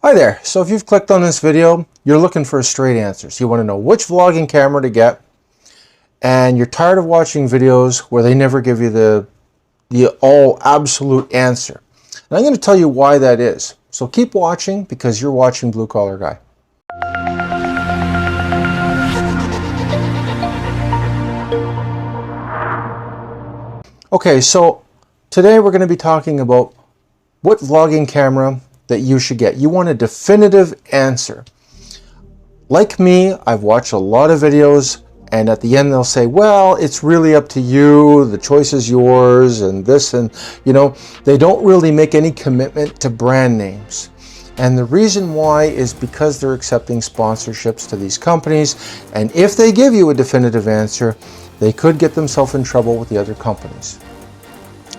Hi there. So if you've clicked on this video, you're looking for a straight answer. So you want to know which vlogging camera to get, and you're tired of watching videos where they never give you the all absolute answer. And I'm going to tell you why that is. So keep watching because you're watching Blue Collar Guy. Okay, so today we're going to be talking about what vlogging camera that you should get. You want a definitive answer. Like me, I've watched a lot of videos, and at the end they'll say, well, it's really up to you, the choice is yours, and this, and you know, they don't really make any commitment to brand names. And the reason why is because they're accepting sponsorships to these companies, and if they give you a definitive answer, they could get themselves in trouble with the other companies.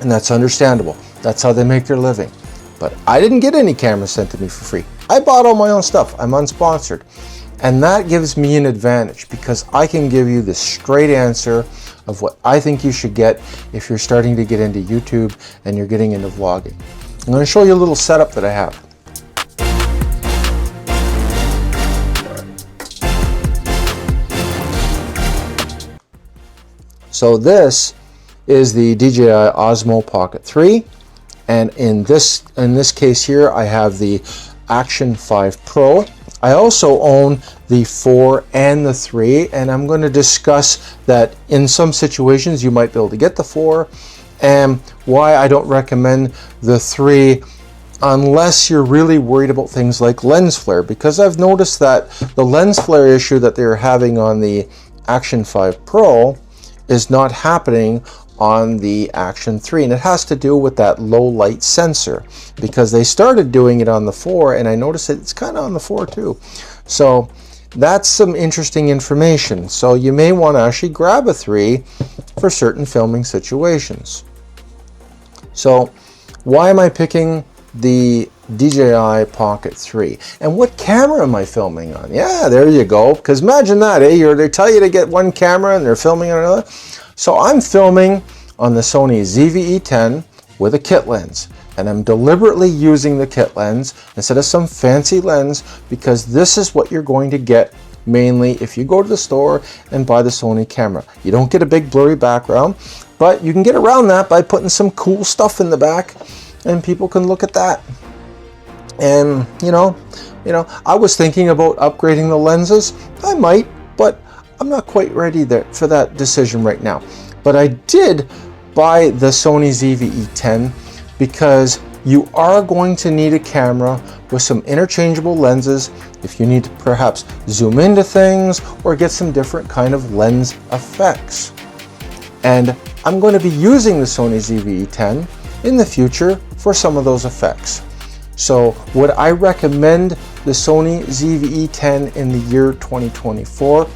And that's understandable. That's how they make their living. But I didn't get any cameras sent to me for free. I bought all my own stuff. I'm unsponsored. And that gives me an advantage because I can give you the straight answer of what I think you should get if you're starting to get into YouTube and you're getting into vlogging. I'm going to show you a little setup that I have. So this is the DJI Osmo Pocket 3. And in this case here, I have the Action 5 Pro. I also own the 4 and the 3, and I'm going to discuss that in some situations you might be able to get the 4 and why I don't recommend the 3 unless you're really worried about things like lens flare, because I've noticed that the lens flare issue that they're having on the Action 5 Pro is not happening on the Action 3, and it has to do with that low light sensor, because they started doing it on the 4 and I noticed it's kind of on the 4 too. So that's some interesting information. So you may want to actually grab a 3 for certain filming situations. So why am I picking the DJI Pocket 3? And what camera am I filming on? Yeah, there you go. Because imagine that, they tell you to get one camera and they're filming on another. So I'm filming on the Sony ZV-E10 with a kit lens, and I'm deliberately using the kit lens instead of some fancy lens because this is what you're going to get mainly if you go to the store and buy the Sony camera. You don't get a big blurry background, but you can get around that by putting some cool stuff in the back and people can look at that. And you know, I was thinking about upgrading the lenses. I might, but I'm not quite ready for that decision right now. But I did buy the Sony ZV-E10 because you are going to need a camera with some interchangeable lenses if you need to perhaps zoom into things or get some different kind of lens effects. And I'm going to be using the Sony ZV-E10 in the future for some of those effects. So would I recommend the Sony ZV-E10 in the year 2024?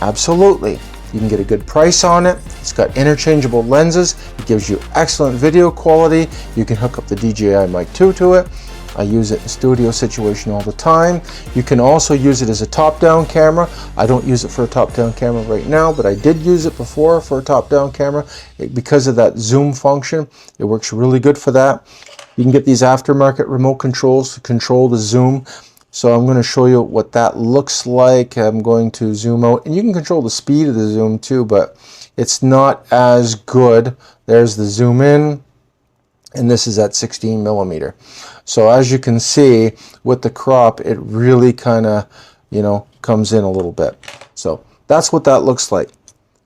Absolutely. You can get a good price on it. It's got interchangeable lenses. It gives you excellent video quality. You can hook up the DJI Mic 2 to it. I use it in studio situation all the time. You can also use it as a top-down camera. I don't use it for a top-down camera right now, but I did use it before for a top-down camera. Because of that zoom function, it works really good for that. You can get these aftermarket remote controls to control the zoom. So I'm going to show you what that looks like. I'm going to zoom out, and you can control the speed of the zoom too, but it's not as good. There's the zoom in, and this is at 16 millimeter. So as you can see with the crop, it really kind of, comes in a little bit. So that's what that looks like.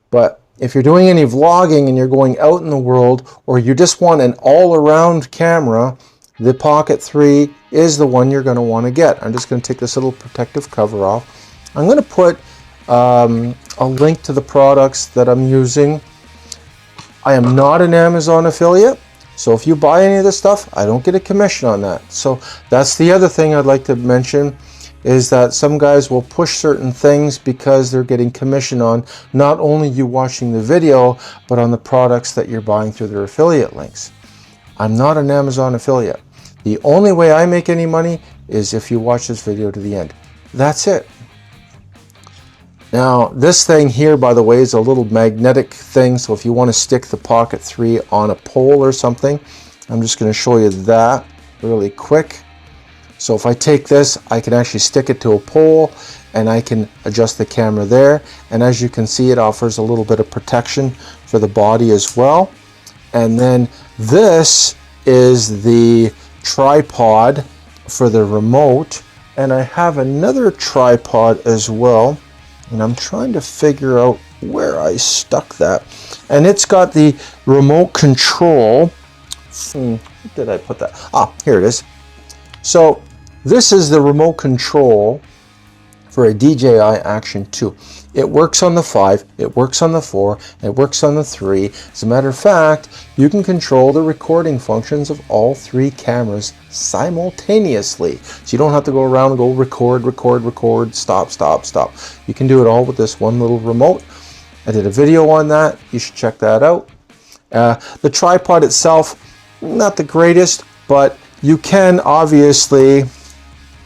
But if you're doing any vlogging and you're going out in the world, or you just want an all-around camera, the Pocket 3 is the one you're going to want to get. I'm just going to take this little protective cover off. I'm going to put a link to the products that I'm using. I am not an Amazon affiliate, so if you buy any of this stuff, I don't get a commission on that. So that's the other thing I'd like to mention, is that some guys will push certain things because they're getting commission on not only you watching the video, but on the products that you're buying through their affiliate links. I'm not an Amazon affiliate. The only way I make any money is if you watch this video to the end. That's it. Now, this thing here, by the way, is a little magnetic thing, so if you want to stick the Pocket 3 on a pole or something, I'm just going to show you that really quick. So if I take this, I can actually stick it to a pole and I can adjust the camera there. And as you can see, it offers a little bit of protection for the body as well. And then this is the tripod for the remote. And I have another tripod as well. And I'm trying to figure out where I stuck that. And it's got the remote control. Where did I put that? Ah, here it is. So this is the remote control for a DJI Action 2. It works on the 5, it works on the 4, it works on the 3. As a matter of fact, you can control the recording functions of all 3 cameras simultaneously. So you don't have to go around and go record, stop. You can do it all with this one little remote. I did a video on that. You should check that out. The tripod itself, not the greatest, but you can obviously,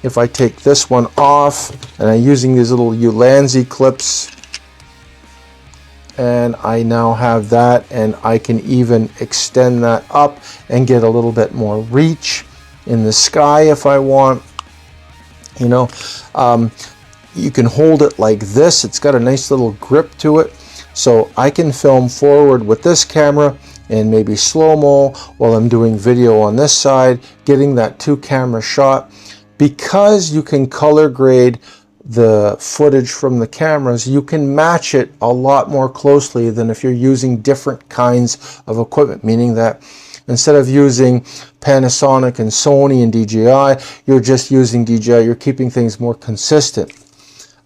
if I take this one off and I'm using these little Ulanzi clips, and I now have that, and I can even extend that up and get a little bit more reach in the sky if I want. You know, you can hold it like this. It's got a nice little grip to it. So I can film forward with this camera and maybe slow-mo while I'm doing video on this side, getting that 2-camera shot. Because you can color grade the footage from the cameras, you can match it a lot more closely than if you're using different kinds of equipment, meaning that instead of using Panasonic and Sony and DJI, you're just using DJI, you're keeping things more consistent.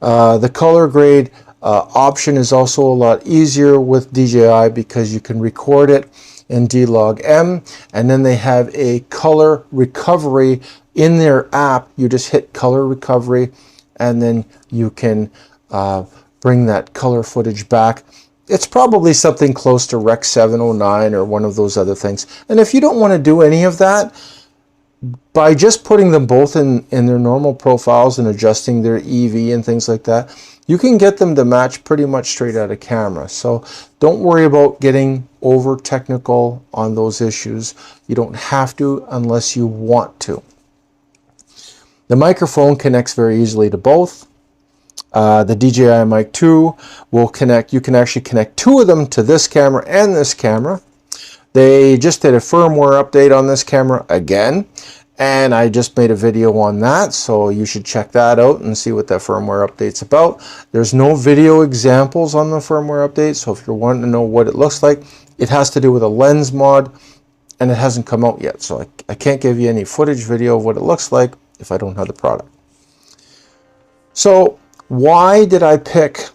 The color grade option is also a lot easier with DJI because you can record it in D-Log-M, and then they have a color recovery in their app. You just hit color recovery and then you can bring that color footage back. It's probably something close to Rec 709 or one of those other things. And if you don't want to do any of that, by just putting them both in their normal profiles and adjusting their EV and things like that, you can get them to match pretty much straight out of camera. So don't worry about getting over technical on those issues. You don't have to unless you want to. The microphone connects very easily to both. The DJI Mic 2 will connect. You can actually connect 2 of them to this camera and this camera. They just did a firmware update on this camera again, and I just made a video on that, so you should check that out and see what that firmware update's about. There's no video examples on the firmware update, so if you're wanting to know what it looks like, it has to do with a lens mod, and it hasn't come out yet, so I can't give you any footage video of what it looks like if I don't have the product. So why did I pick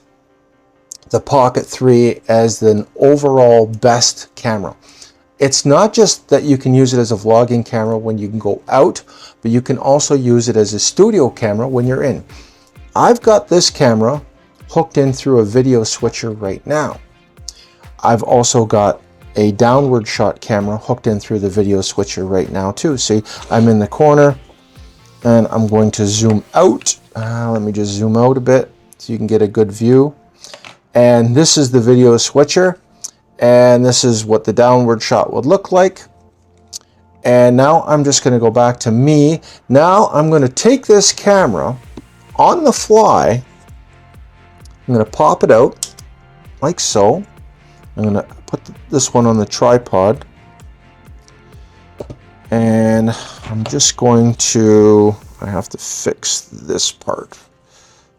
the Pocket 3 as the overall best camera? It's not just that you can use it as a vlogging camera when you can go out, but you can also use it as a studio camera when you're in. I've got this camera hooked in through a video switcher right now. I've also got a downward shot camera hooked in through the video switcher right now too. See, I'm in the corner and I'm going to zoom out. Let me just zoom out a bit so you can get a good view. And this is the video switcher. And this is what the downward shot would look like. And now I'm just going to go back to me. Now I'm going to take this camera on the fly. I'm going to pop it out like so. I'm going to put this one on the tripod. And I'm just going to, I have to fix this part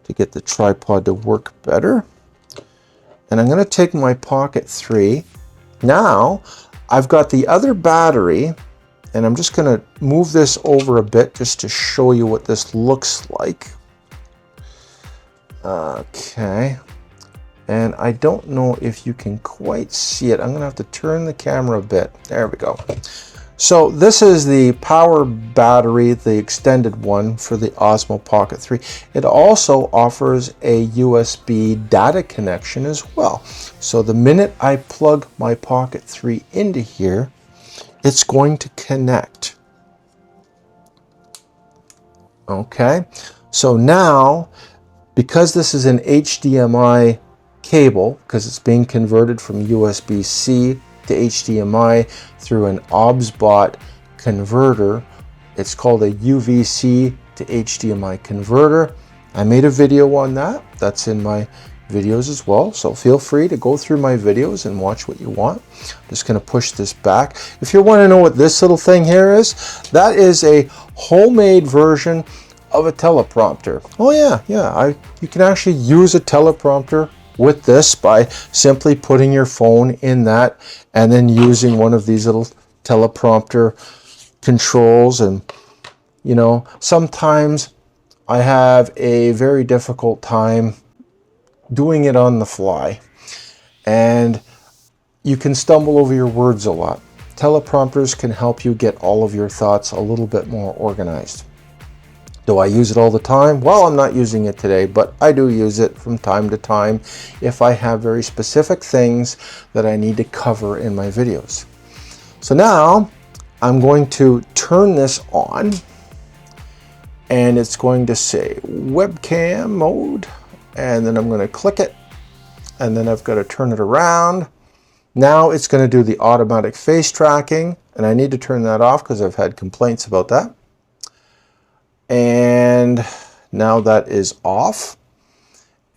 to get the tripod to work better. And I'm going to take my Pocket 3. Now I've got the other battery, and I'm just going to move this over a bit just to show you what this looks like. Okay. And I don't know if you can quite see it. I'm going to have to turn the camera a bit. There we go. So this is the power battery, the extended one for the Osmo Pocket 3. It also offers a USB data connection as well. So the minute I plug my Pocket 3 into here, it's going to connect. Okay, so now, because this is an HDMI cable, because it's being converted from USB-C to HDMI through an OBSBot converter, It's called a UVC to HDMI converter. I made a video on that. That's in my videos as well, so feel free to go through my videos and watch what you want. I'm just going to push this back. If you want to know what this little thing here is, that is a homemade version of a teleprompter. Oh yeah, you can actually use a teleprompter with this by simply putting your phone in that and then using one of these little teleprompter controls. And you know, sometimes I have a very difficult time doing it on the fly, and you can stumble over your words a lot. Teleprompters can help you get all of your thoughts a little bit more organized. Do I use it all the time? Well, I'm not using it today, but I do use it from time to time if I have very specific things that I need to cover in my videos. So now I'm going to turn this on, and it's going to say webcam mode, and then I'm going to click it, and then I've got to turn it around. Now it's going to do the automatic face tracking, and I need to turn that off because I've had complaints about that. And now that is off,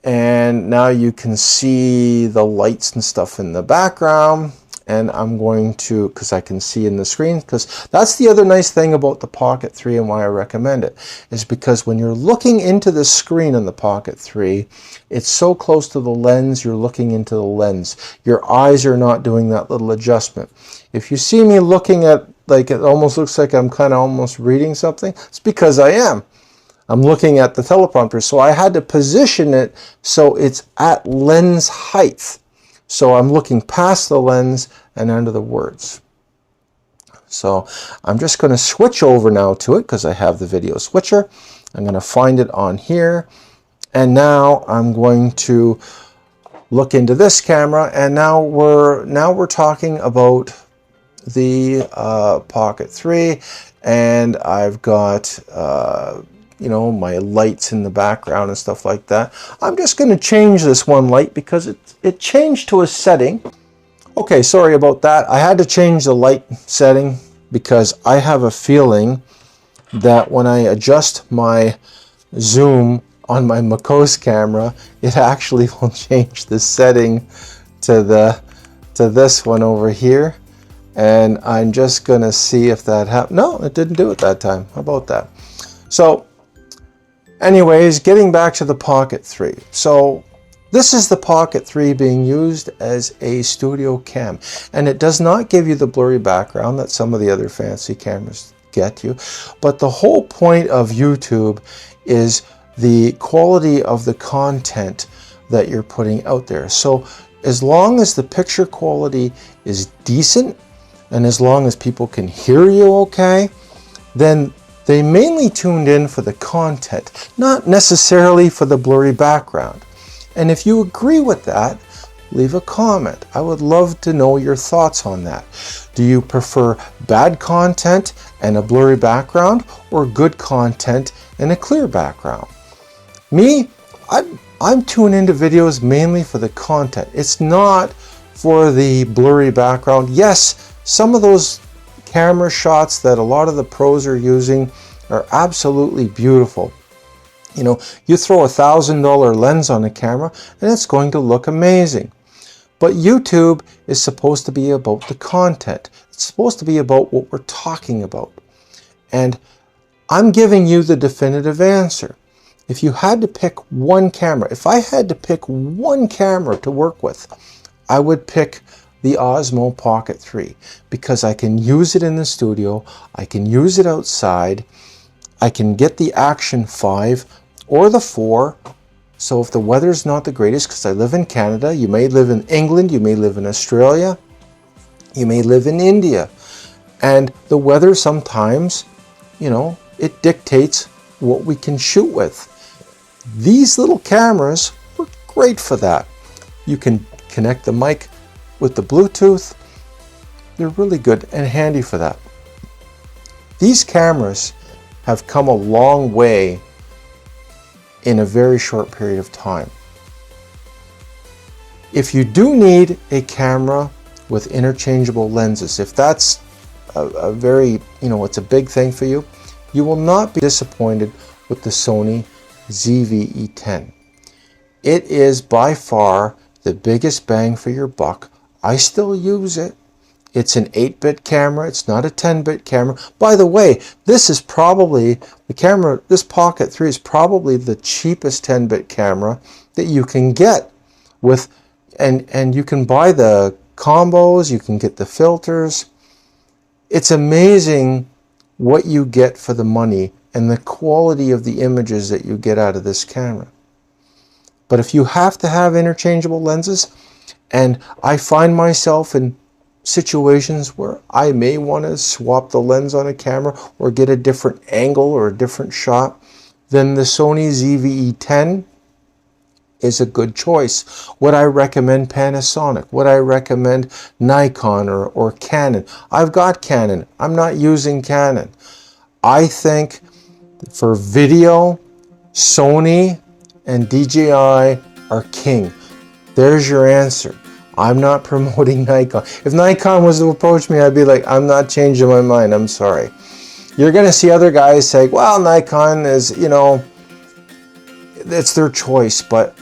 and now you can see the lights and stuff in the background. And I'm going to, because I can see in the screen, because that's the other nice thing about the Pocket 3 and why I recommend it, is because when you're looking into the screen on the Pocket 3, it's so close to the lens, you're looking into the lens. Your eyes are not doing that little adjustment. If you see me looking at, like, it almost looks like I'm kind of almost reading something, it's because I am. I'm looking at the teleprompter, so I had to position it so it's at lens height. So I'm looking past the lens and under the words. So I'm just going to switch over now to it because I have the video switcher. I'm going to find it on here. And now I'm going to look into this camera. And now we're talking about the Pocket 3. And I've got you know, my lights in the background and stuff like that. I'm just going to change this one light because it changed to a setting. Okay, sorry about that. I had to change the light setting because I have a feeling that when I adjust my zoom on my Macos camera, it actually will change the setting to this one over here. And I'm just going to see if that happened. No, it didn't do it that time. How about that? So anyways, getting back to the Pocket 3. So this is the Pocket 3 being used as a studio cam. And it does not give you the blurry background that some of the other fancy cameras get you. But the whole point of YouTube is the quality of the content that you're putting out there. So as long as the picture quality is decent, and as long as people can hear you okay, then they mainly tuned in for the content, not necessarily for the blurry background. And if you agree with that, leave a comment. I would love to know your thoughts on that. Do you prefer bad content and a blurry background, or good content and a clear background? Me, I'm tuning into videos mainly for the content. It's not for the blurry background. Yes, some of those camera shots that a lot of the pros are using are absolutely beautiful. You know, you throw $1,000 lens on a camera and it's going to look amazing. But YouTube is supposed to be about the content. It's supposed to be about what we're talking about. And I'm giving you the definitive answer. If you had to pick one camera, if I had to pick one camera to work with, I would pick the Osmo Pocket 3 because I can use it in the studio, I can use it outside, I can get the Action 5 or the 4. So if the weather's not the greatest, because I live in Canada, you may live in England, you may live in Australia, you may live in India, and the weather sometimes, you know, it dictates what we can shoot with. These little cameras are great for that. You can connect the mic with the Bluetooth. They're really good and handy for that. These cameras have come a long way in a very short period of time. If you do need a camera with interchangeable lenses, if that's a very, you know, it's a big thing for you, you will not be disappointed with the Sony ZV-E10. It is by far the biggest bang for your buck. I still use it. It's an 8-bit camera. It's not a 10-bit camera. By the way, this is probably the camera, this Pocket 3 is probably the cheapest 10-bit camera that you can get with, and you can buy the combos, you can get the filters. It's amazing what you get for the money and the quality of the images that you get out of this camera. But if you have to have interchangeable lenses, and I find myself in situations where I may want to swap the lens on a camera or get a different angle or a different shot, then the Sony ZV-E10 is a good choice. Would I recommend Panasonic? Would I recommend Nikon or Canon? I've got Canon. I'm not using Canon. I think for video, Sony and DJI are king. There's your answer. I'm not promoting Nikon. If Nikon was to approach me, I'd be like, I'm not changing my mind. I'm sorry. You're going to see other guys say, well, Nikon is, you know, it's their choice, but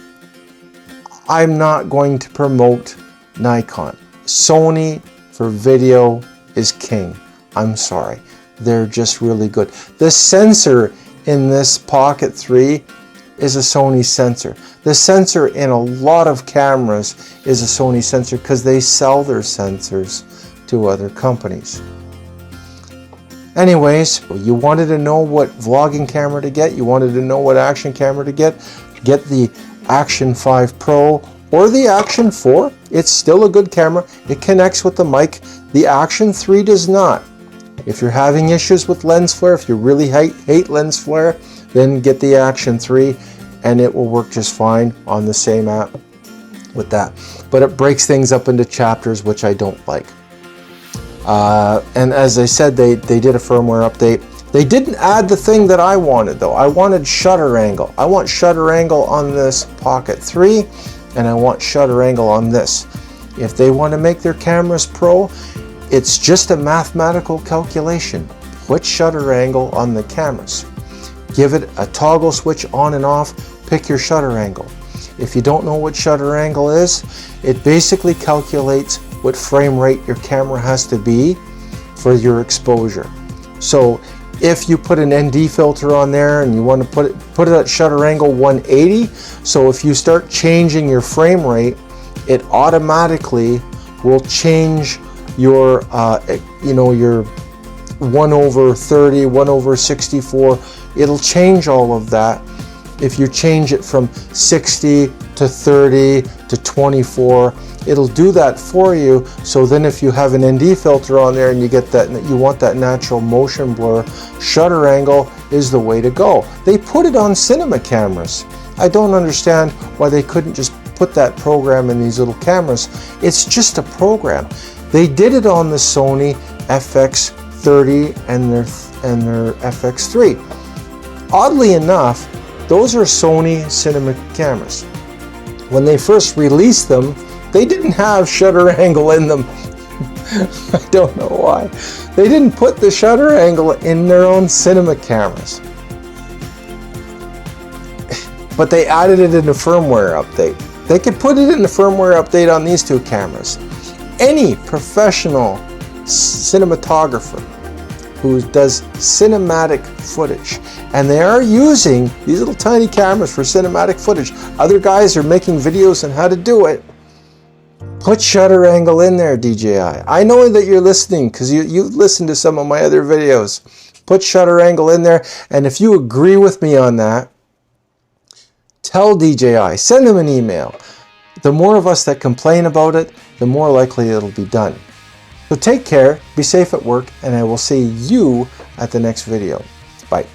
I'm not going to promote Nikon. Sony for video is king. I'm sorry. They're just really good. The sensor in this Pocket 3 is a Sony sensor. The sensor in a lot of cameras is a Sony sensor because they sell their sensors to other companies. Anyways, you wanted to know what vlogging camera to get, you wanted to know what action camera to get the Action 5 Pro or the Action 4. It's still a good camera. It connects with the mic. The Action 3 does not. If you're having issues with lens flare, if you really hate lens flare, then get the Action 3 and it will work just fine on the same app with that. But it breaks things up into chapters, which I don't like. And as I said, they did a firmware update. They didn't add the thing that I wanted though. I wanted shutter angle. I want shutter angle on this Pocket 3 and I want shutter angle on this. If they want to make their cameras pro, it's just a mathematical calculation. Put shutter angle on the cameras. Give it a toggle switch on and off, pick your shutter angle. If you don't know what shutter angle is, it basically calculates what frame rate your camera has to be for your exposure. So if you put an ND filter on there and you want to put it at shutter angle 180, so if you start changing your frame rate, it automatically will change your your 1/30, 1/64. It'll change all of that if you change it from 60 to 30 to 24. It'll do that for you. So then if you have an ND filter on there and you get that, you want that natural motion blur, shutter angle is the way to go. They put it on cinema cameras. I don't understand why they couldn't just put that program in these little cameras. It's just a program. They did it on the Sony FX30 and their FX3. Oddly enough, those are Sony cinema cameras. When they first released them, they didn't have shutter angle in them. I don't know why. They didn't put the shutter angle in their own cinema cameras. But they added it in the firmware update. They could put it in the firmware update on these two cameras. Any professional cinematographer who does cinematic footage, and they are using these little tiny cameras for cinematic footage. Other guys are making videos on how to do it. Put shutter angle in there, DJI. I know that you're listening because you've listened to some of my other videos. Put shutter angle in there, and if you agree with me on that, tell DJI, send them an email. The more of us that complain about it, the more likely it'll be done. So take care, be safe at work, and I will see you at the next video. Bye.